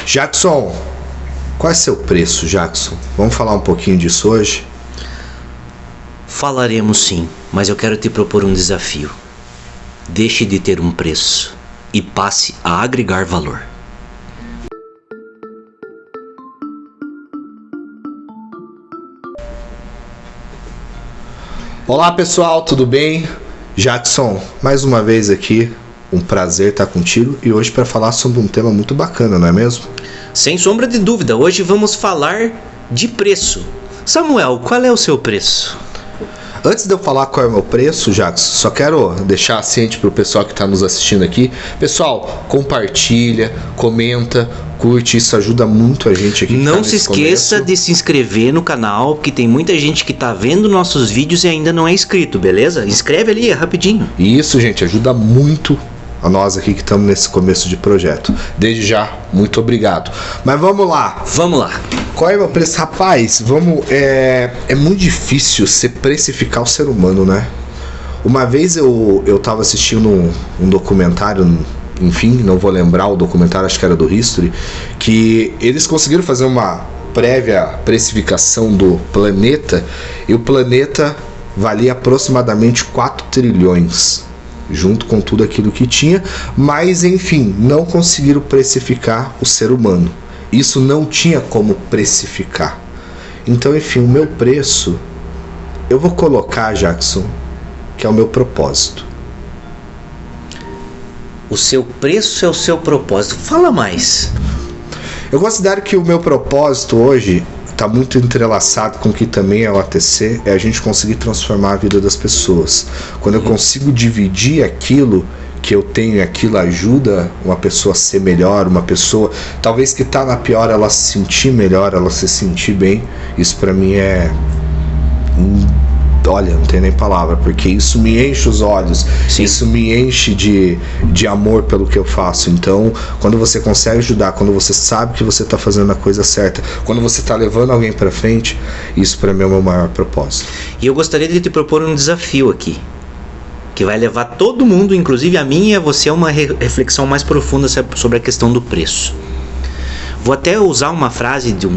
Jackson, qual é seu preço, Jackson? Vamos falar um pouquinho disso hoje? Falaremos sim, mas eu quero te propor um desafio. Deixe de ter um preço e passe a agregar valor. Olá pessoal, tudo bem? Jackson, mais uma vez aqui, um prazer estar contigo e hoje para falar sobre um tema muito bacana, não é mesmo? Sem sombra de dúvida, hoje vamos falar de preço. Samuel, qual é o seu preço? Antes de eu falar qual é o meu preço, Jackson, só quero deixar ciente para o pessoal que está nos assistindo aqui. Pessoal, compartilha, comenta, curte, isso ajuda muito a gente aqui. Não se esqueça de se inscrever no canal, porque tem muita gente que está vendo nossos vídeos e ainda não é inscrito, beleza? Inscreve ali, é rapidinho. Isso, gente, ajuda muito a nós aqui que estamos nesse começo de projeto. Desde já, muito obrigado. Mas vamos lá. Vamos lá. Qual é o meu preço? Rapaz, é muito difícil você precificar o ser humano, né? Uma vez eu tava assistindo um documentário, enfim, não vou lembrar o documentário, acho que era do History, que eles conseguiram fazer uma prévia precificação do planeta, e o planeta valia aproximadamente 4 trilhões, junto com tudo aquilo que tinha, mas enfim, não conseguiram precificar o ser humano. Isso não tinha como precificar. Então, enfim, o meu preço, eu vou colocar, Jackson, que é o meu propósito. O seu preço é o seu propósito. Fala mais. Eu considero que o meu propósito hoje está muito entrelaçado com o que também é o ATC, é a gente conseguir transformar a vida das pessoas. Quando eu consigo dividir aquilo que eu tenho, aquilo ajuda uma pessoa a ser melhor, uma pessoa talvez que está na pior, ela se sentir melhor, ela se sentir bem. Isso para mim olha, não tem nem palavra, porque isso me enche os olhos. Sim. Isso me enche de amor pelo que eu faço. Então, quando você consegue ajudar, quando você sabe que você está fazendo a coisa certa, quando você está levando alguém para frente, isso para mim é o meu maior propósito. E eu gostaria de te propor um desafio aqui, que vai levar todo mundo, inclusive a mim e a você, a uma reflexão mais profunda sobre a questão do preço. Vou até usar uma frase de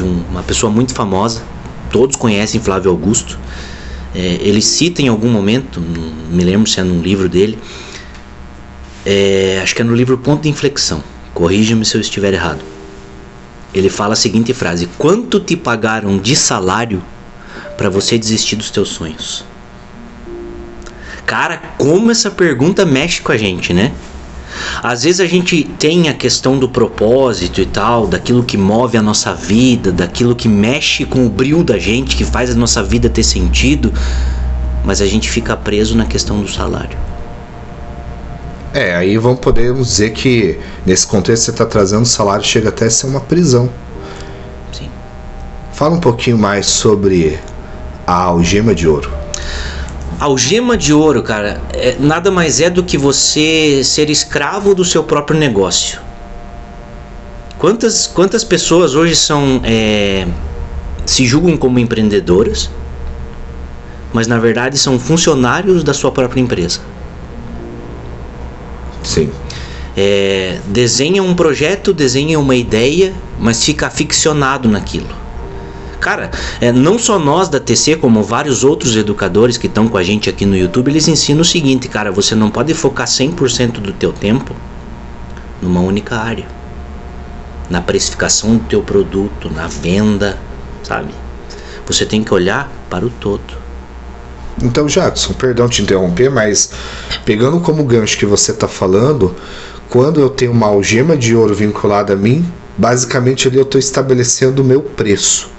uma pessoa muito famosa, todos conhecem, Flávio Augusto. Ele cita em algum momento, não me lembro se é num livro dele, acho que é no livro Ponto de Inflexão, corrija-me se eu estiver errado. Ele fala a seguinte frase: quanto te pagaram de salário para você desistir dos teus sonhos? Cara, como essa pergunta mexe com a gente, né? Às vezes a gente tem a questão do propósito e tal, daquilo que move a nossa vida, daquilo que mexe com o brilho da gente, que faz a nossa vida ter sentido, mas a gente fica preso na questão do salário. Aí podemos dizer que nesse contexto você está trazendo, o salário chega até a ser uma prisão. Sim. Fala um pouquinho mais sobre a algema de ouro. A algema de ouro, cara, nada mais é do que você ser escravo do seu próprio negócio. Quantas pessoas hoje se julgam como empreendedoras, mas na verdade são funcionários da sua própria empresa? Sim. Desenha um projeto, desenha uma ideia, mas fica aficionado naquilo. Cara, não só nós da TC, como vários outros educadores que estão com a gente aqui no YouTube, eles ensinam o seguinte, cara: você não pode focar 100% do teu tempo numa única área, na precificação do teu produto, na venda, sabe? Você tem que olhar para o todo. Então, Jackson, perdão te interromper, mas pegando como gancho que você está falando, quando eu tenho uma algema de ouro vinculada a mim, basicamente ali eu estou estabelecendo o meu preço,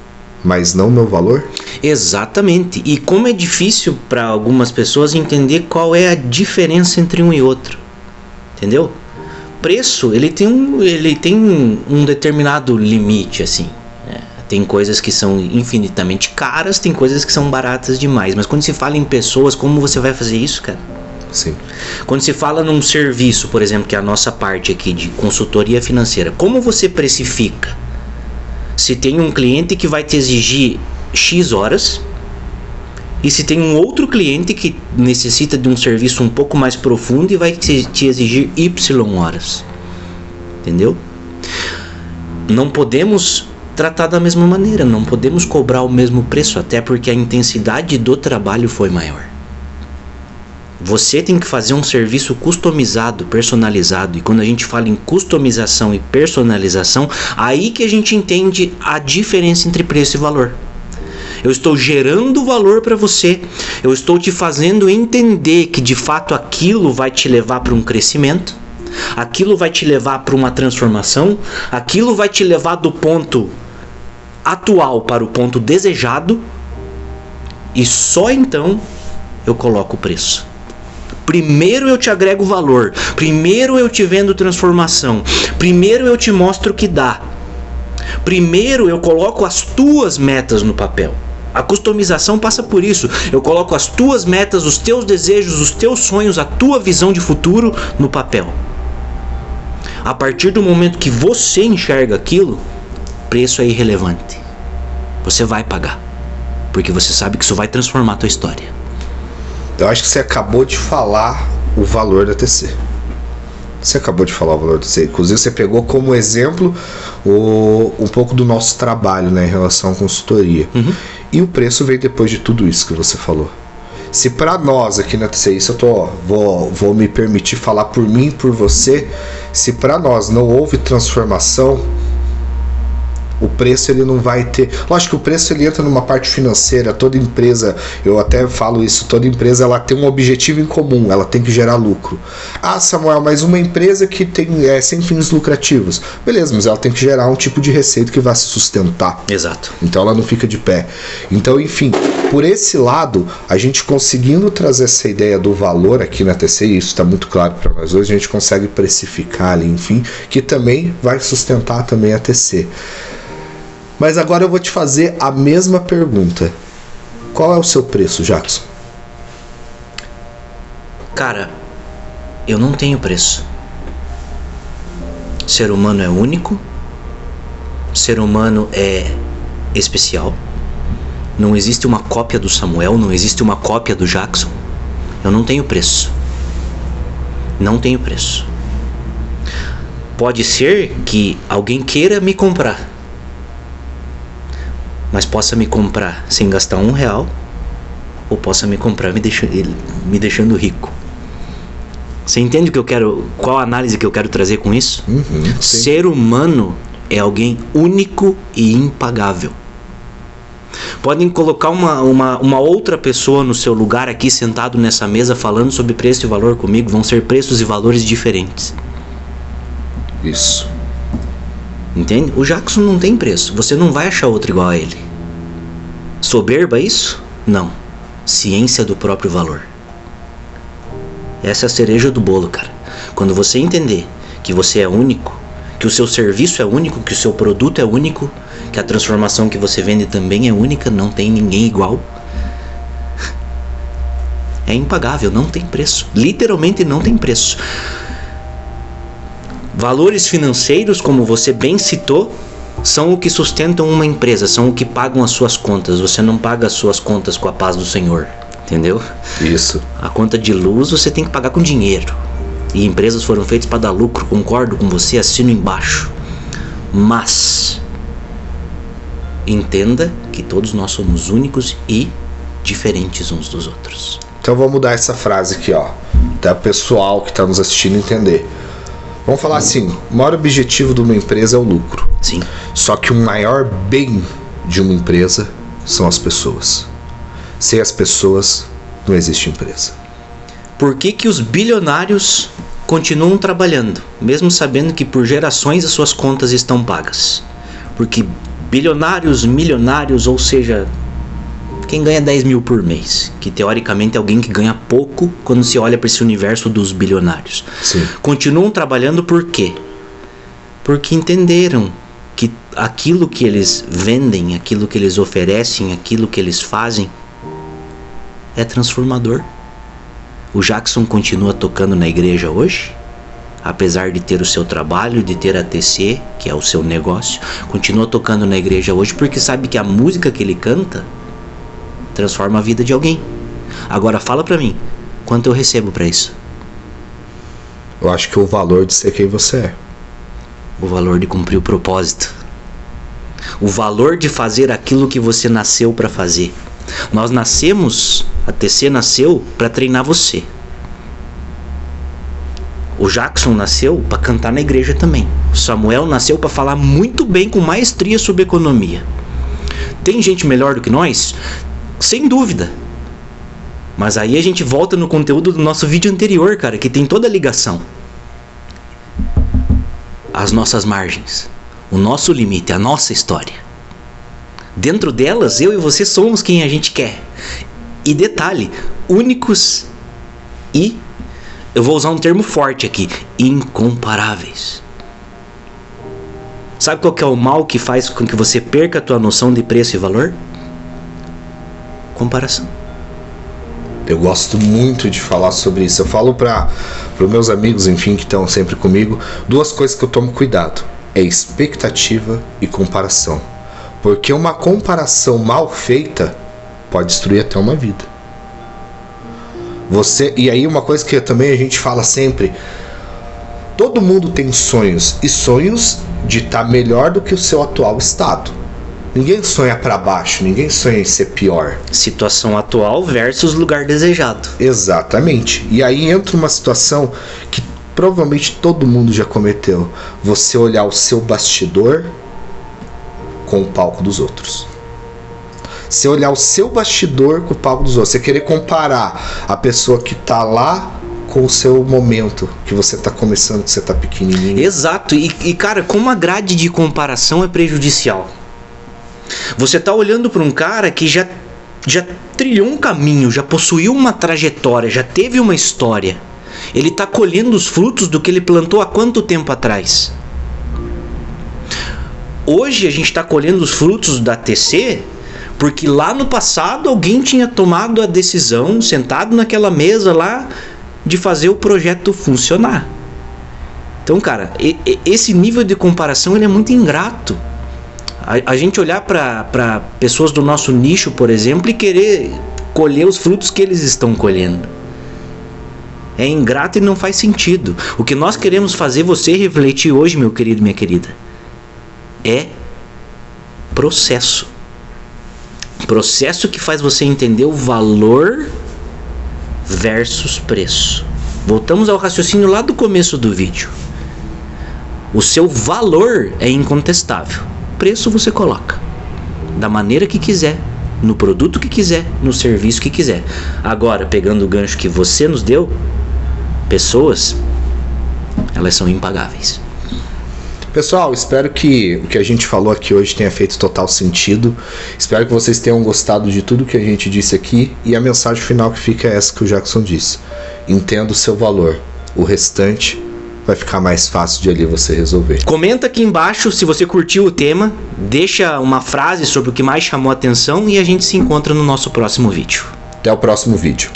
mas não o meu valor? Exatamente. E como é difícil para algumas pessoas entender qual é a diferença entre um e outro, entendeu? Preço, ele tem um determinado limite, assim. Tem coisas que são infinitamente caras, tem coisas que são baratas demais. Mas quando se fala em pessoas, como você vai fazer isso, cara? Sim. Quando se fala num serviço, por exemplo, que é a nossa parte aqui de consultoria financeira, como você precifica? Se tem um cliente que vai te exigir X horas, e se tem um outro cliente que necessita de um serviço um pouco mais profundo e vai te exigir Y horas. Entendeu? não podemos tratar da mesma maneira, não podemos cobrar o mesmo preço, até porque a intensidade do trabalho foi maior. Você tem que fazer um serviço customizado, personalizado. E quando a gente fala em customização e personalização, aí que a gente entende a diferença entre preço e valor. Eu estou gerando valor para você. Eu estou te fazendo entender que de fato aquilo vai te levar para um crescimento. Aquilo vai te levar para uma transformação. Aquilo vai te levar do ponto atual para o ponto desejado. E só então eu coloco o preço. Primeiro eu te agrego valor, primeiro eu te vendo transformação, primeiro eu te mostro o que dá, primeiro eu coloco as tuas metas no papel. A customização passa por isso, eu coloco as tuas metas, os teus desejos, os teus sonhos, a tua visão de futuro no papel. A partir do momento que você enxerga aquilo, preço é irrelevante. Você vai pagar, porque você sabe que isso vai transformar a tua história. Eu acho que você acabou de falar o valor da TC. Você acabou de falar o valor da TC. Inclusive você pegou como exemplo um pouco do nosso trabalho, né, em relação à consultoria. Uhum. E o preço veio depois de tudo isso que você falou. Se para nós aqui na TC, isso eu vou me permitir falar por mim e por você, se para nós não houve transformação, o preço ele não vai ter. Lógico que o preço ele entra numa parte financeira. Toda empresa, eu até falo isso, toda empresa ela tem um objetivo em comum, ela tem que gerar lucro. Ah, Samuel, mas uma empresa que tem sem fins lucrativos, beleza, mas ela tem que gerar um tipo de receita que vai se sustentar. Exato. Então ela não fica de pé. Então, enfim, por esse lado, a gente conseguindo trazer essa ideia do valor aqui na TC, e isso está muito claro para nós hoje, a gente consegue precificar ali, enfim, que também vai sustentar também a TC. Mas agora eu vou te fazer a mesma pergunta. Qual é o seu preço, Jackson? Cara, eu não tenho preço. Ser humano é único. Ser humano é especial. Não existe uma cópia do Samuel, não existe uma cópia do Jackson. Eu não tenho preço. Não tenho preço. Pode ser que alguém queira me comprar, mas possa me comprar sem gastar R$1, ou possa me comprar me deixando rico. Você entende o que eu quero? Qual a análise que eu quero trazer com isso? Ser humano é alguém único e impagável. Podem colocar uma outra pessoa no seu lugar aqui, sentado nessa mesa, falando sobre preço e valor comigo. Vão ser preços e valores diferentes. Isso. Entende? O Jackson não tem preço. Você não vai achar outro igual a ele. Soberba isso? Não. Ciência do próprio valor. Essa é a cereja do bolo, cara. Quando você entender que você é único, que o seu serviço é único, que o seu produto é único, que a transformação que você vende também é única, não tem ninguém igual, é impagável, não tem preço. Literalmente não tem preço. Valores financeiros, como você bem citou, são o que sustentam uma empresa, são o que pagam as suas contas. Você não paga as suas contas com a paz do Senhor, entendeu? Isso. A conta de luz você tem que pagar com dinheiro. E empresas foram feitas para dar lucro, concordo com você, assino embaixo. Mas entenda que todos nós somos únicos e diferentes uns dos outros. Então vamos mudar essa frase aqui, ó, até o pessoal que está nos assistindo entender. Vamos falar assim, o maior objetivo de uma empresa é o lucro. Sim. Só que o maior bem de uma empresa são as pessoas. Sem as pessoas, não existe empresa. Por que os bilionários continuam trabalhando, mesmo sabendo que por gerações as suas contas estão pagas? Porque bilionários, milionários, ou seja, quem ganha 10 mil por mês, que teoricamente é alguém que ganha pouco quando se olha para esse universo dos bilionários. Sim. Continuam trabalhando por quê? Porque entenderam que aquilo que eles vendem, aquilo que eles oferecem, aquilo que eles fazem é transformador. O Jackson continua tocando na igreja hoje, apesar de ter o seu trabalho, de ter a TC, que é o seu negócio, continua tocando na igreja hoje porque sabe que a música que ele canta transforma a vida de alguém. Agora fala pra mim, quanto eu recebo pra isso? Eu acho que o valor de ser quem você é. O valor de cumprir o propósito. O valor de fazer aquilo que você nasceu para fazer. Nós nascemos, a TC nasceu para treinar você. O Jackson nasceu para cantar na igreja também. O Samuel nasceu para falar muito bem, com maestria, sobre economia. Tem gente melhor do que nós? Sem dúvida. Mas aí a gente volta no conteúdo do nosso vídeo anterior, cara, que tem toda a ligação. As nossas margens, o nosso limite, a nossa história. Dentro delas, eu e você somos quem a gente quer. E detalhe, únicos e, eu vou usar um termo forte aqui, incomparáveis. Sabe qual que é o mal que faz com que você perca a tua noção de preço e valor? Comparação. Eu gosto muito de falar sobre isso. Eu falo para os meus amigos, enfim, que estão sempre comigo, duas coisas que eu tomo cuidado. É expectativa e comparação. Porque uma comparação mal feita pode destruir até uma vida. E aí uma coisa que também a gente fala sempre, todo mundo tem sonhos, e sonhos de estar melhor do que o seu atual estado. Ninguém sonha para baixo, ninguém sonha em ser pior. Situação atual versus lugar desejado. Exatamente. E aí entra uma situação que provavelmente todo mundo já cometeu. Você olhar o seu bastidor com o palco dos outros. Você olhar o seu bastidor com o palco dos outros. Você querer comparar a pessoa que tá lá com o seu momento, que você tá começando, que você tá pequenininho. Exato. E cara, como a grade de comparação é prejudicial. Você tá olhando para um cara que já trilhou um caminho, já possuiu uma trajetória, já teve uma história. Ele tá colhendo os frutos do que ele plantou há quanto tempo atrás? Hoje a gente tá colhendo os frutos da TC porque lá no passado alguém tinha tomado a decisão, sentado naquela mesa lá, de fazer o projeto funcionar. Então, cara, esse nível de comparação ele é muito ingrato. A gente olhar para pessoas do nosso nicho, por exemplo, e querer colher os frutos que eles estão colhendo. É ingrato e não faz sentido. O que nós queremos fazer você refletir hoje, meu querido, minha querida, é processo. Processo que faz você entender o valor versus preço. Voltamos ao raciocínio lá do começo do vídeo. O seu valor é incontestável. Preço você coloca da maneira que quiser, no produto que quiser, no serviço que quiser. Agora, pegando o gancho que você nos deu, pessoas, elas são impagáveis. Pessoal, espero que o que a gente falou aqui hoje tenha feito total sentido. Espero que vocês tenham gostado de tudo que a gente disse aqui. E a mensagem final que fica é essa que o Jackson disse: entenda o seu valor. O restante vai ficar mais fácil de ali você resolver. Comenta aqui embaixo se você curtiu o tema, deixa uma frase sobre o que mais chamou a atenção e a gente se encontra no nosso próximo vídeo. Até o próximo vídeo.